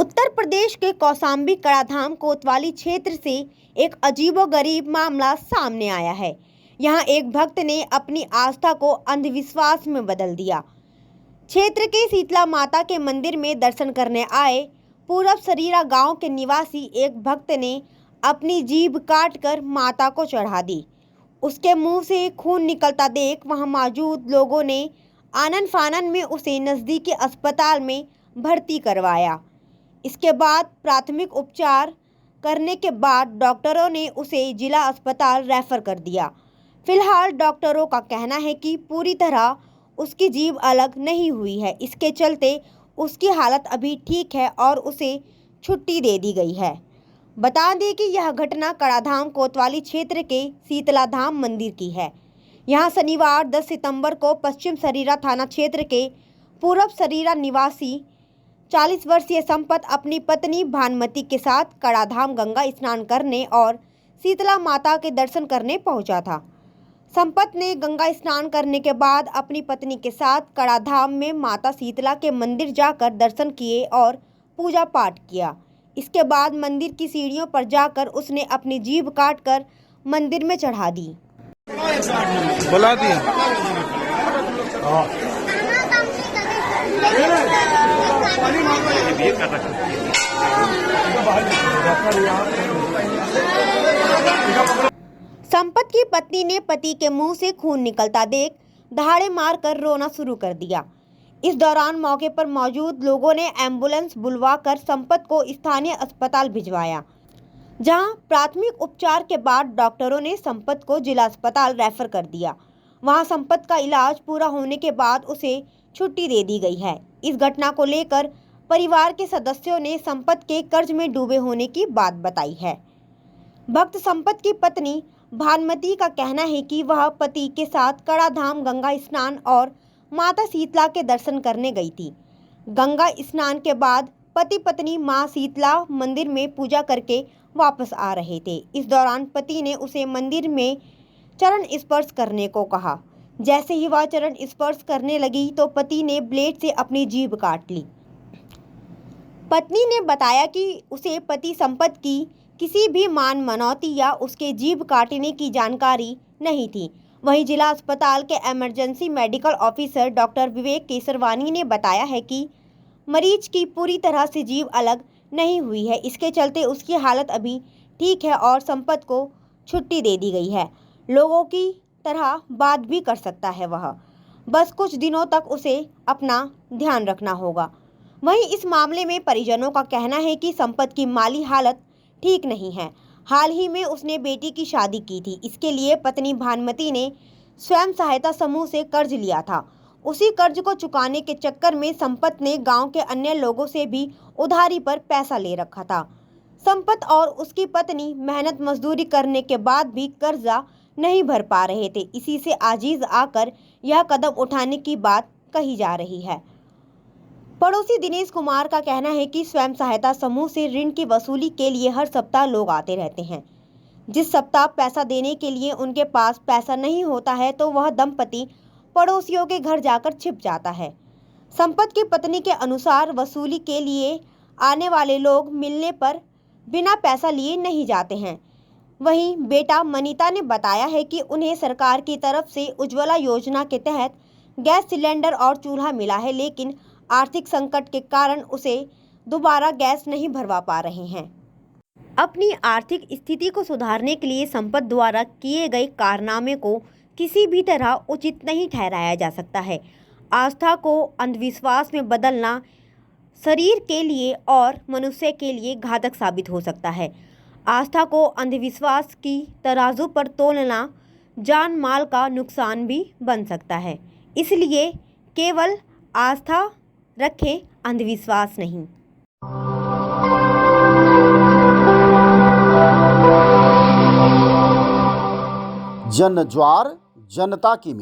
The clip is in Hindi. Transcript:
उत्तर प्रदेश के कौशाम्बी कड़ाधाम कोतवाली क्षेत्र से एक अजीबोगरीब मामला सामने आया है। यहाँ एक भक्त ने अपनी आस्था को अंधविश्वास में बदल दिया। क्षेत्र के शीतला माता के मंदिर में दर्शन करने आए पूरब सरीरा गांव के निवासी एक भक्त ने अपनी जीभ काटकर माता को चढ़ा दी। उसके मुंह से खून निकलता देख वहां मौजूद लोगों ने आनन फानन में उसे नज़दीकी अस्पताल में भर्ती करवाया। इसके बाद प्राथमिक उपचार करने के बाद डॉक्टरों ने उसे जिला अस्पताल रेफर कर दिया। फिलहाल डॉक्टरों का कहना है कि पूरी तरह उसकी जीभ अलग नहीं हुई है, इसके चलते उसकी हालत अभी ठीक है और उसे छुट्टी दे दी गई है। बता दें कि यह घटना कड़ाधाम कोतवाली क्षेत्र के शीतलाधाम मंदिर की है। यहां शनिवार 10 सितंबर को पश्चिम सरीरा थाना क्षेत्र के पूरब सरीरा निवासी 40 वर्षीय संपत अपनी पत्नी भानुमति के साथ कड़ाधाम गंगा स्नान करने और शीतला माता के दर्शन करने पहुंचा था। संपत ने गंगा स्नान करने के बाद अपनी पत्नी के साथ कड़ाधाम में माता शीतला के मंदिर जाकर दर्शन किए और पूजा पाठ किया। इसके बाद मंदिर की सीढ़ियों पर जाकर उसने अपनी जीभ काटकर मंदिर में चढ़ा दी। बुला दी। संपत की पत्नी ने पति के मुंह से खून निकलता देख दहाड़े मारकर रोना शुरू कर दिया। इस दौरान मौके पर मौजूद लोगों ने एम्बुलेंस बुलवाकर संपत को स्थानीय अस्पताल भिजवाया, जहां प्राथमिक उपचार के बाद डॉक्टरों ने संपत को जिला अस्पताल रेफर कर दिया। वहां संपत का इलाज पूरा होने के बाद उसे छुट्टी दे दी गई है। इस घटना को लेकर परिवार के सदस्यों ने संपत के कर्ज में डूबे होने की बात बताई है। भक्त संपत की पत्नी भानुमति का कहना है कि वह पति के साथ कड़ाधाम गंगा स्नान और माता शीतला के दर्शन करने गई थी। गंगा स्नान के बाद पति पत्नी मां शीतला मंदिर में पूजा करके वापस आ रहे थे। इस दौरान पति ने उसे मंदिर में चरण स्पर्श करने को कहा। जैसे ही वह चरण स्पर्श करने लगी तो पति ने ब्लेड से अपनी जीभ काट ली। पत्नी ने बताया कि उसे पति संपत की किसी भी मान मनौती या उसके जीभ काटने की जानकारी नहीं थी। वहीं जिला अस्पताल के इमरजेंसी मेडिकल ऑफिसर डॉक्टर विवेक केसरवानी ने बताया है कि मरीज की पूरी तरह से जीभ अलग नहीं हुई है, इसके चलते उसकी हालत अभी ठीक है और संपत को छुट्टी दे दी गई है। लोगों की तरह बात भी कर सकता है वह, बस कुछ दिनों तक उसे अपना ध्यान रखना होगा। वहीं इस मामले में परिजनों का कहना है कि संपत की माली हालत ठीक नहीं है। हाल ही में उसने बेटी की शादी की थी। इसके लिए पत्नी भानुमति ने स्वयं सहायता समूह से कर्ज लिया था। उसी कर्ज को चुकाने के चक्कर में संपत ने गांव के अन्य लोगों से भी उधारी पर पैसा ले रखा था। संपत और उसकी पत्नी मेहनत मजदूरी करने के बाद भी कर्जा नहीं भर पा रहे थे। इसी से आजीज आकर यह कदम उठाने की बात कही जा रही है। पड़ोसी दिनेश कुमार का कहना है कि स्वयं सहायता समूह से ऋण की वसूली के लिए हर सप्ताह लोग आते रहते हैं। जिस सप्ताह पैसा देने के लिए उनके पास पैसा नहीं होता है तो वह दंपति पड़ोसियों के घर जाकर छिप जाता है। संपत की पत्नी के अनुसार वसूली के लिए आने वाले लोग मिलने पर बिना पैसा लिए नहीं जाते हैं। वहीं बेटा मनीता ने बताया है कि उन्हें सरकार की तरफ से उज्ज्वला योजना के तहत गैस सिलेंडर और चूल्हा मिला है, लेकिन आर्थिक संकट के कारण उसे दोबारा गैस नहीं भरवा पा रहे हैं। अपनी आर्थिक स्थिति को सुधारने के लिए संपत द्वारा किए गए कारनामे को किसी भी तरह उचित नहीं ठहराया जा सकता है। आस्था को अंधविश्वास में बदलना शरीर के लिए और मनुष्य के लिए घातक साबित हो सकता है। आस्था को अंधविश्वास की तराजू पर तोलना जान माल का नुकसान भी बन सकता है। इसलिए केवल आस्था रखें, अंधविश्वास नहीं। जन ज्वार जनता की